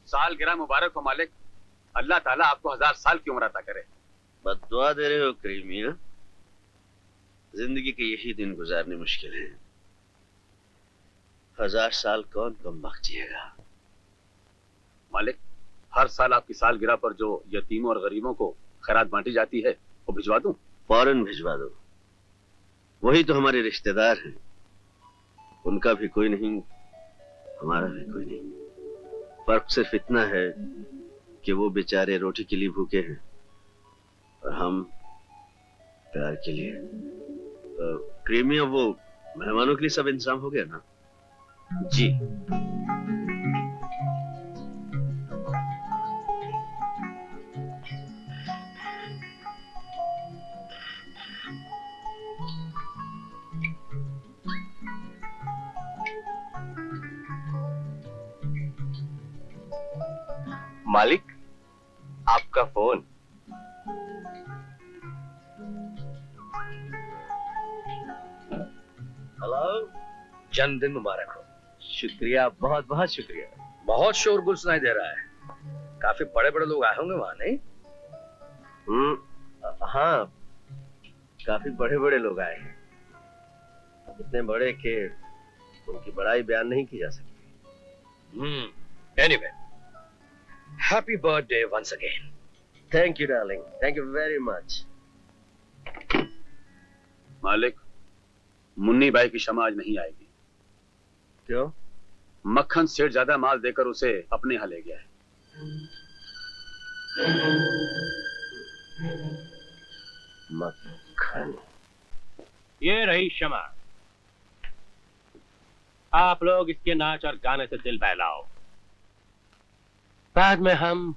सालगिरह मुबारक हो मालिक। अल्लाह ताला आपको 1000 साल की उम्र अता करे। बद्दुआ दे रहे हो करीमिया? जिंदगी के यही दिन गुजारने मुश्किल है। 1000 साल कौन कम वक्त जिएगा। मालिक, हर साल आपकी सालगिरह पर जो यतीमों और गरीबों को खैरात बांटी जाती है वो भिजवा दूं? फौरन भिजवा दो। वही तो हमारे रिश्तेदार हैं। उनका भी कोई नहीं, हमारा भी कोई नहीं। फर्क सिर्फ इतना है कि वो बेचारे रोटी के लिए भूखे हैं और हम प्यार के लिए। क्रीमिया, वो मेहमानों के लिए सब इंतजाम हो गया ना? जी। मालिक, आपका फोन। हेलो। जन्मदिन मुबारक हो। शुक्रिया, बहुत बहुत शुक्रिया। बहुत शोरगुल सुनाई दे रहा है। काफी बड़े बड़े लोग आए होंगे वहां, नहीं? हाँ, काफी बड़े बड़े लोग आए हैं। इतने बड़े कि उनकी बड़ाई बयान नहीं की जा सकती। Anyway, happy birthday once again. Thank you darling, thank you very much. मालिक, मुन्नी बाई की क्षमा आज नहीं आएगी। क्यों? मक्खन सेठ ज्यादा माल देकर उसे अपने यहाँ ले गया है। मक्खन? ये रही क्षमा। आप लोग इसके नाच और गाने से दिल बहलाओ। बाद में हम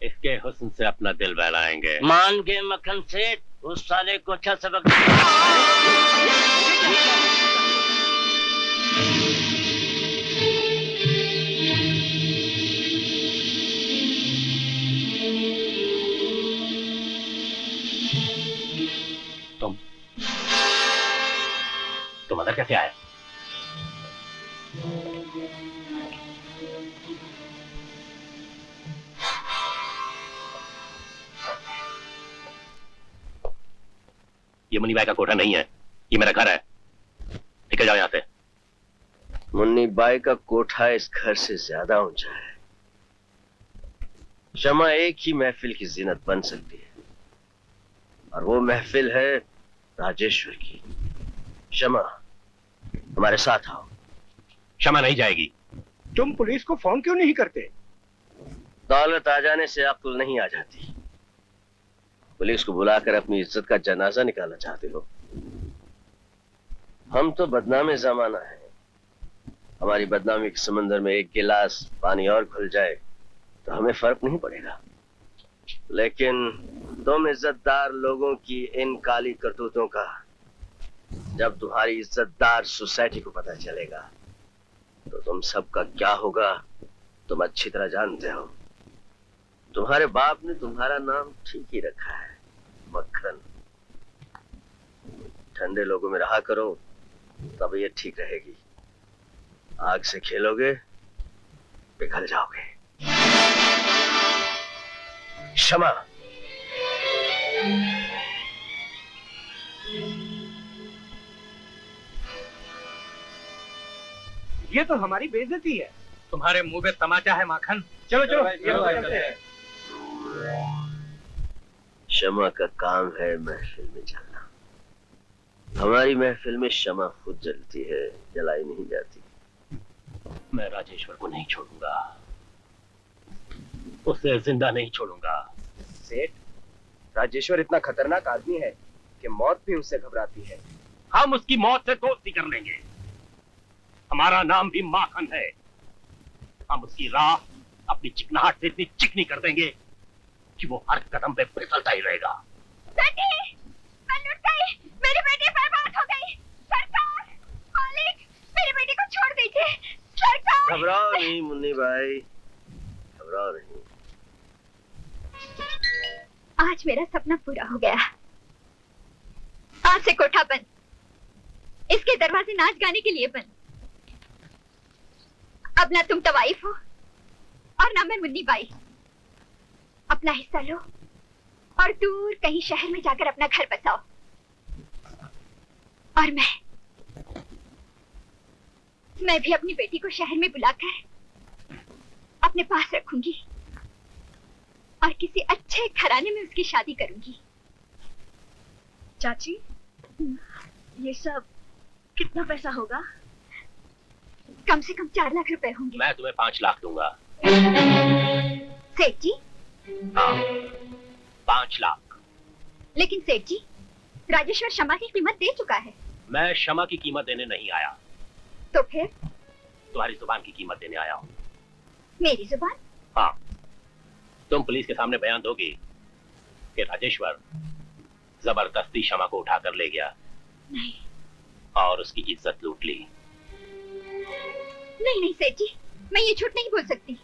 इसके हुस्न से अपना दिल बहलाएंगे। मान के मक्खन सेठ, उस साले को अच्छा सबक। तुम अंदर कैसे आए? ये मुन्नी बाई का कोठा नहीं है, ये मेरा घर है। निकल जाओ यहाँ से। मुन्नी बाई का कोठा इस घर से ज्यादा ऊंचा है। शमा एक ही महफिल की जीनत बन सकती है और वो महफिल है राजेश्वर की। शमा, हमारे साथ आओ। क्षमा नहीं जाएगी। तुम पुलिस को फोन क्यों नहीं करते? दौलत आ जाने से अक्ल नहीं आ जाती। पुलिस को बुलाकर अपनी इज्जत का जनाजा निकालना चाहते हो? हम तो बदनामे जमाना है। हमारी बदनामी के समंदर में एक गिलास पानी और घुल जाए तो हमें फर्क नहीं पड़ेगा, लेकिन तुम इज्जतदार लोगों की इन काली करतूतों का जब तुम्हारी इज्जतदार सोसाइटी को पता चलेगा तो तुम सबका क्या होगा तुम अच्छी तरह जानते हो। तुम्हारे बाप ने तुम्हारा नाम ठीक ही रखा है, मक्खन। ठंडे लोगों में रहा करो, तबीयत ठीक रहेगी। आग से खेलोगे पिघल जाओगे। क्षमा। ये तो हमारी बेइज्जती है। तुम्हारे मुंह पे तमाचा है माखन। चलो चलो, ये चलते हैं। शमा का काम है महफिल में जलना। हमारी महफिल में शमा खुद जलती है, जलाई नहीं जाती। मैं राजेश्वर को नहीं छोड़ूंगा, उसे जिंदा नहीं छोड़ूंगा। सेठ, राजेश्वर इतना खतरनाक आदमी है कि मौत भी उससे घबराती है। हम उसकी मौत से दोस्ती कर लेंगे। हमारा नाम भी माखन है। हम उसकी राह अपनी चिकनाहट से इतनी चिकनी कर देंगे कि वो हर कदम पे फिसलता ही रहेगा। सटी, मैं लुट गई, मेरी बेटी बर्बाद हो गई। सरकार, मालिक, मेरी बेटी को छोड़ दीजिए। सरकार। घबराओ नहीं मुन्नी बाई, घबराओ नहीं। आज मेरा सपना पूरा हो गया। आज से कोठा बंद, इसके दरवाजे नाच गाने के लिए बंद। अब ना तुम तवाइफ हो, और ना मैं मुन्नी बाई। अपना हिस्सा लो और दूर कहीं शहर में जाकर अपना घर बसाओ। और मैं भी अपनी बेटी को शहर में बुलाकर अपने पास रखूंगी और किसी अच्छे घराने में उसकी शादी करूंगी। चाची, ये सब कितना पैसा होगा? कम से कम 4 लाख रुपए होंगे। मैं तुम्हें 5 लाख दूंगा। सेठ जी? हाँ, 5 लाख। लेकिन सेठ जी, राजेश्वर क्षमा की कीमत दे चुका है। मैं क्षमा की कीमत देने नहीं आया। तो फिर? तुम्हारी जुबान की कीमत देने आया हूँ। मेरी जुबान? हाँ, तुम पुलिस के सामने बयान दोगी कि राजेश्वर जबरदस्ती क्षमा को उठाकर ले गया। नहीं। और उसकी इज्जत लूट ली। नहीं नहीं सेठ जी, मैं ये झूठ नहीं बोल सकती।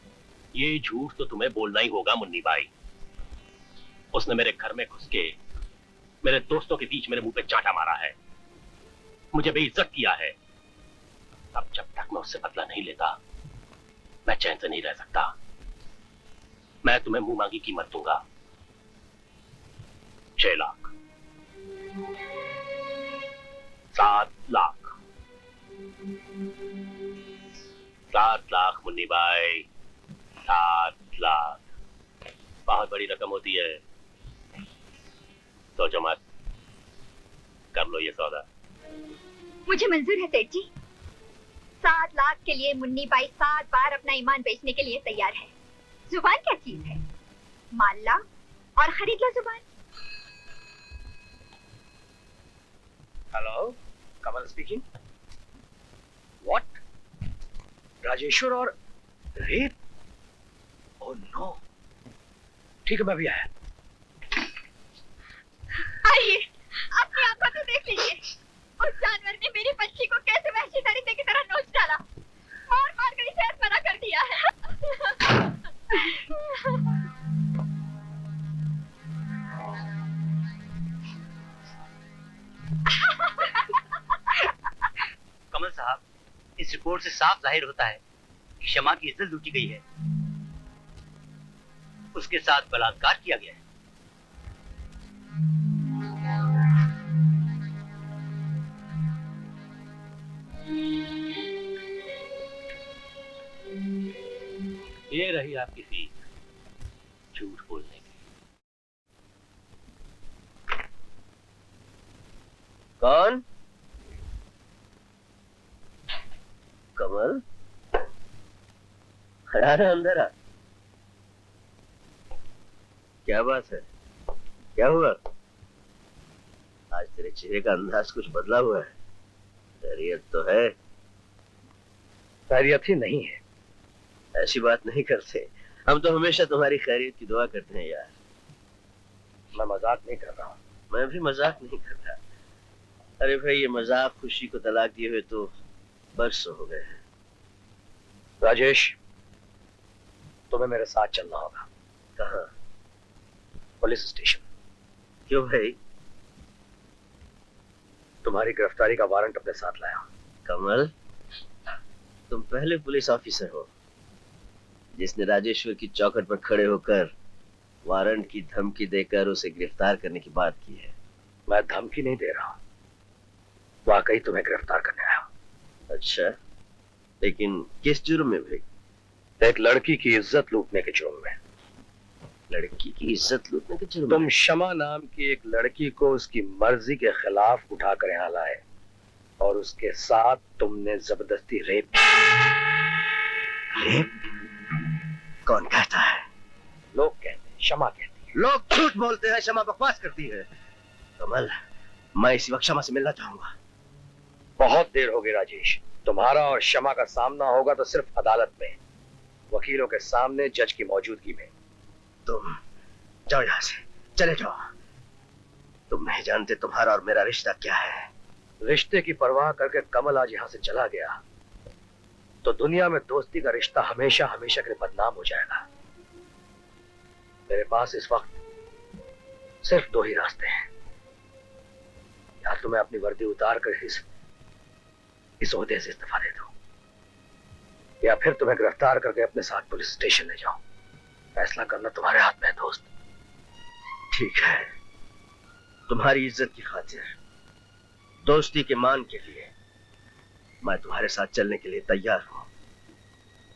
ये झूठ तो तुम्हें बोलना ही होगा मुन्नी बाई। उसने मेरे घर में घुस के मेरे दोस्तों के बीच मेरे मुंह पे चांटा मारा है, मुझे बेइज्जत किया है। अब जब तक मैं उससे बदला नहीं लेता, मैं चैन से नहीं रह सकता। मैं तुम्हें मुंह मांगी कीमत दूंगा। 6 लाख। 7 लाख। 7 लाख मुन्नी बाई, 7 लाख। बहुत बड़ी रकम होती है, सोचो मत, कर लो ये सौदा। मुझे मंजूर है सेठ जी। 7 लाख के लिए मुन्नी बाई 7 बार अपना ईमान बेचने के लिए तैयार है। जुबान क्या चीज है? मान ला और खरीद लो जुबान। Hello, Kamal speaking. What? Rajeshwar और रेप? Oh no. ठीक है, मैं भी आया। आइए, अपनी आंखों से देख लीजिए। उस जानवर ने मेरी बच्ची को कैसे वहशी तरीके की तरह नोच डाला, मार मार कर इसे मना कर दिया है। कमल साहब, इस रिपोर्ट से साफ जाहिर होता है कि शमा की इज्जत लूटी गई है, उसके साथ बलात्कार किया गया है। ये रही आपकी सीख झूठ बोलने की। कौन? कमल? खड़ा रहा अंदर आ। क्या बात है? क्या हुआ? आज तेरे चेहरे का अंदाज कुछ बदला हुआ है। खैरियत तो है? खैरियत ही नहीं है। ऐसी बात नहीं करते, हम तो हमेशा तुम्हारी खैरियत की दुआ करते हैं यार। मैं मजाक नहीं कर रहा हूँ। मैं भी मजाक नहीं कर रहा। अरे भाई, ये मजाक खुशी को तलाक दिए हुए तो बरसों हो गए हैं। राजेश, तुम्हें मेरे साथ चलना होगा। कहाँ? Police station. क्यों भाई? तुम्हारी गिरफ्तारी का वारंट अपने साथ लाया हूं। कमल, तुम पहले पुलिस ऑफिसर हो जिसने राजेश्वर की चौखट पर खड़े होकर वारंट की धमकी देकर उसे गिरफ्तार करने की बात की है। मैं धमकी नहीं दे रहा हूं, वाकई तुम्हें गिरफ्तार करने आया हूं। अच्छा, लेकिन किस जुर्म में भाई? एक लड़की की इज्जत लूटने के जुर्म में। लड़की की इज्जत लूटने के जुर्म तुम में? शमा नाम की एक लड़की को उसकी मर्जी के खिलाफ उठाकर यहाँ लाए और उसके साथ तुमने जबरदस्ती रेप। रेप? कौन कहता है? लोग कहते हैं, शमा कहती है। लोग झूठ बोलते हैं, क्षमा बकवास करती है। कमल, मैं इसी वक्त क्षमा से मिलना चाहूंगा। बहुत देर हो गई राजेश। तुम्हारा और शमा का सामना होगा तो सिर्फ अदालत में, वकीलों के सामने, जज की मौजूदगी में। तुम जाओ यहाँ से, चले जाओ। तुम नहीं जानते तुम्हारा और मेरा रिश्ता क्या है। रिश्ते की परवाह करके कमल आज यहाँ से चला गया तो दुनिया में दोस्ती का रिश्ता हमेशा हमेशा के लिए बदनाम हो जाएगा। मेरे पास इस वक्त सिर्फ 2 ही रास्ते हैं। या तो मैं अपनी वर्दी उतार कर इस ओहदे से इस्तीफा दे दूं, या फिर तुम्हें गिरफ्तार करके अपने साथ पुलिस स्टेशन ले जाऊं। फैसला करना तुम्हारे हाथ में है दोस्त। ठीक है, तुम्हारी इज्जत की खातिर, दोस्ती के मान के लिए मैं तुम्हारे साथ चलने के लिए तैयार हूं,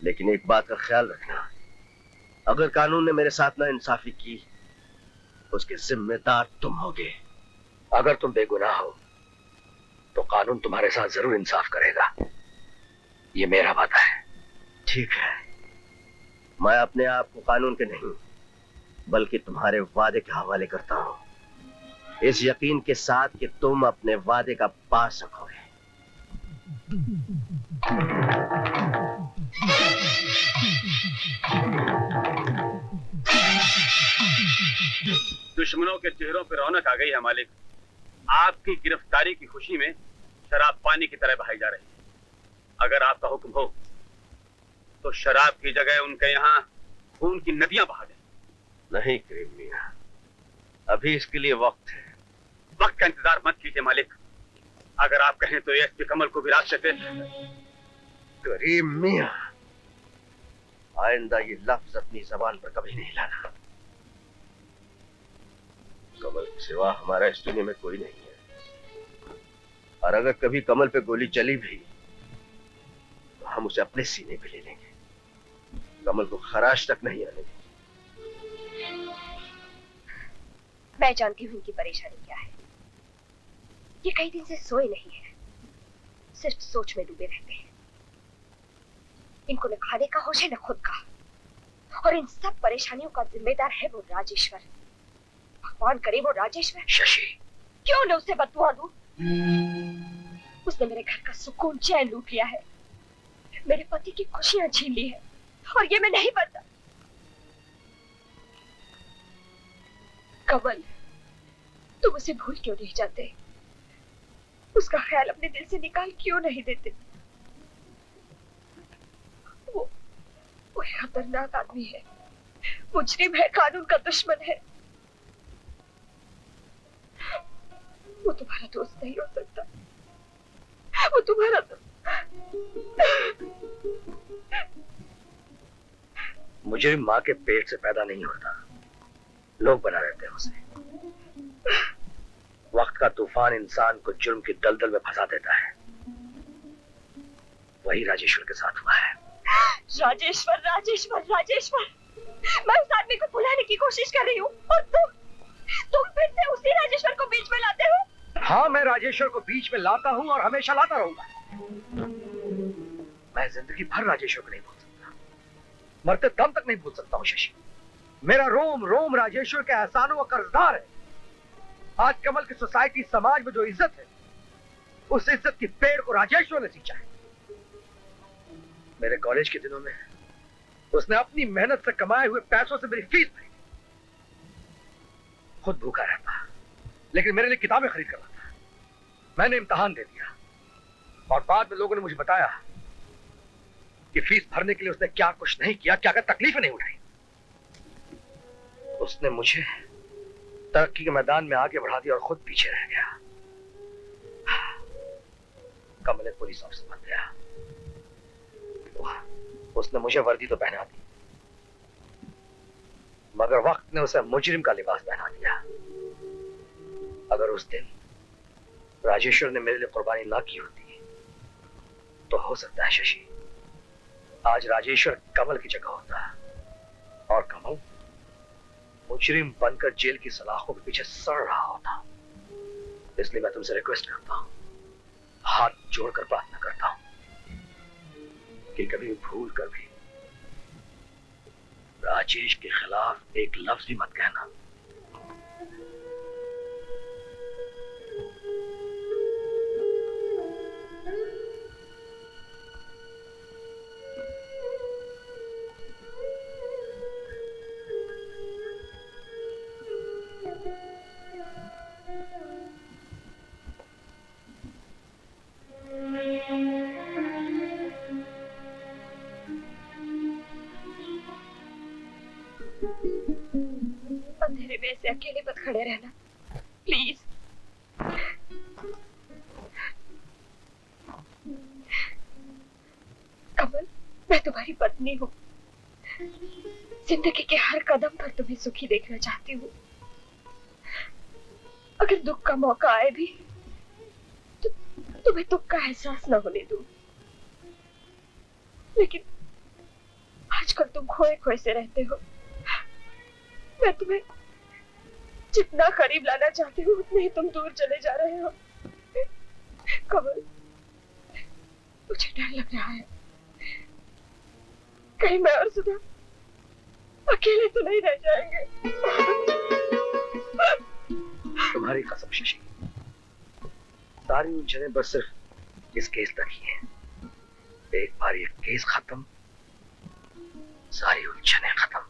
लेकिन एक बात का ख्याल रखना, अगर कानून ने मेरे साथ नाइंसाफी की, उसके जिम्मेदार तुम होगे। अगर तुम बेगुनाह हो तो कानून तुम्हारे साथ जरूर इंसाफ करेगा, ये मेरा वादा है। ठीक है, मैं अपने आप को कानून के नहीं बल्कि तुम्हारे वादे के हवाले करता हूं, इस यकीन के साथ कि तुम अपने वादे का पास रखोगे। दुश्मनों के चेहरों पर रौनक आ गई है मालिक। आपकी गिरफ्तारी की खुशी में शराब पानी की तरह बहाई जा रही है। अगर आपका हुक्म हो तो शराब की जगह उनके यहाँ खून की नदियां बहा दें। नहीं करीम मियां, अभी इसके लिए वक्त है। वक्त का इंतजार मत कीजिए मालिक। अगर आप कहें तो एसपी कमल को भी रास्ते पे। करीम मियां, आइंदा ये लफ्ज अपनी जबान पर कभी नहीं लाना। कमल के सिवा हमारा इस दुनिया में कोई नहीं है, और अगर कभी कमल पे गोली चली भी तो हम उसे अपने सीने पे ले लेंगे, कमल को खराश तक नहीं आने देंगे। मैं जानती हूँ इनकी परेशानी क्या है। ये कई दिन से सोए नहीं है, सिर्फ सोच में डूबे रहते हैं। इनको न खाने का होश है न खुद का, और इन सब परेशानियों का जिम्मेदार है वो राजेश्वर। भगवान करे वो राजेश्वर शशि, क्यों न उसे बदुआ दूं? उसने मेरे घर का सुकून चैन लूट लिया है, मेरे पति की खुशियां छीन ली है, और ये मैं नहीं बनता। कमल, तुम उसे भूल क्यों नहीं जाते? उसका ख्याल अपने दिल से निकाल क्यों नहीं देते? वो एक खतरनाक आदमी है, मुजरिम है, कानून का दुश्मन है। वो तुम्हारा दोस्त नहीं हो सकता, वो तुम्हारा मुजरिम माँ के पेट से पैदा नहीं होता, लोग बना रहते हैं उसे। वक्त का तूफान इंसान को जुर्म की दलदल में फंसा देता है। वही राजेश्वर के साथ हुआ है। राजेश्वर, राजेश्वर, राजेश्वर, मैं उस आदमी को भुलाने की कोशिश कर रही हूँ, और तुम फिर से उसी राजेश्वर को बीच में लाते हो। हाँ, मैं राजेश्वर को बीच में लाता हूँ और हमेशा लाता रहूंगा। मैं जिंदगी भर राजेश्वर को नहीं भूल सकता, मरते दम तक नहीं भूल सकता हूँ शशि। मेरा रोम रोम राजेश्वर के एहसानों का कर्जदार है। आज कमल की सोसाइटी, समाज में जो इज्जत है, उस इज्जत की पेड़ को राजेश्वर ने सींचा है। मेरे कॉलेज के दिनों में उसने अपनी मेहनत से कमाए हुए पैसों से मेरी फीस भरी। खुद भूखा रहता लेकिन मेरे लिए किताबें खरीद कर लाता। मैंने इम्तिहान दे दिया और बाद में लोगों ने मुझे बताया कि फीस भरने के लिए उसने क्या कुछ नहीं किया, क्या क्या तकलीफें नहीं उठाई। उसने मुझे तरक्की के मैदान में आगे बढ़ा दिया और खुद पीछे रह गया। कमल एक पुलिस ऑफिसर बन गया। उसने मुझे वर्दी तो पहना दी, मगर वक्त ने उसे मुजरिम का लिबास पहना दिया। अगर उस दिन राजेश्वर ने मेरे लिए कुर्बानी ना की होती तो हो सकता है शशि, आज राजेश्वर कमल की जगह होता और कमल मुजरिम बनकर जेल की सलाखों के पीछे सड़ रहा होता। इसलिए मैं तुमसे रिक्वेस्ट करता हूं, हाथ जोड़कर प्रार्थना करता हूं कि कभी भूल कर भी राजेश के खिलाफ एक लफ्ज भी मत कहना। अंधेरे में ऐसे अकेले मत खड़े रहना, प्लीज। कमल, मैं तुम्हारी पत्नी हूँ, जिंदगी के हर कदम पर तुम्हें सुखी देखना चाहती हूँ। अगर दुख का मौका आए भी तो तुम्हें दुख का एहसास न होने दूं। लेकिन आजकल तुम खोए खोए से रहते हो। मैं तुम्हें जितना करीब लाना चाहती हूँ उतने ही तुम दूर चले जा रहे हो। कमल, मुझे डर लग रहा है, कहीं मैं और सुधा अकेले तो नहीं रह जाएंगे। तुम्हारी कसम शशि, सारी उलझने बस सिर्फ इस केस तक ही है। एक बार ये केस खत्म, सारी उलझने खत्म।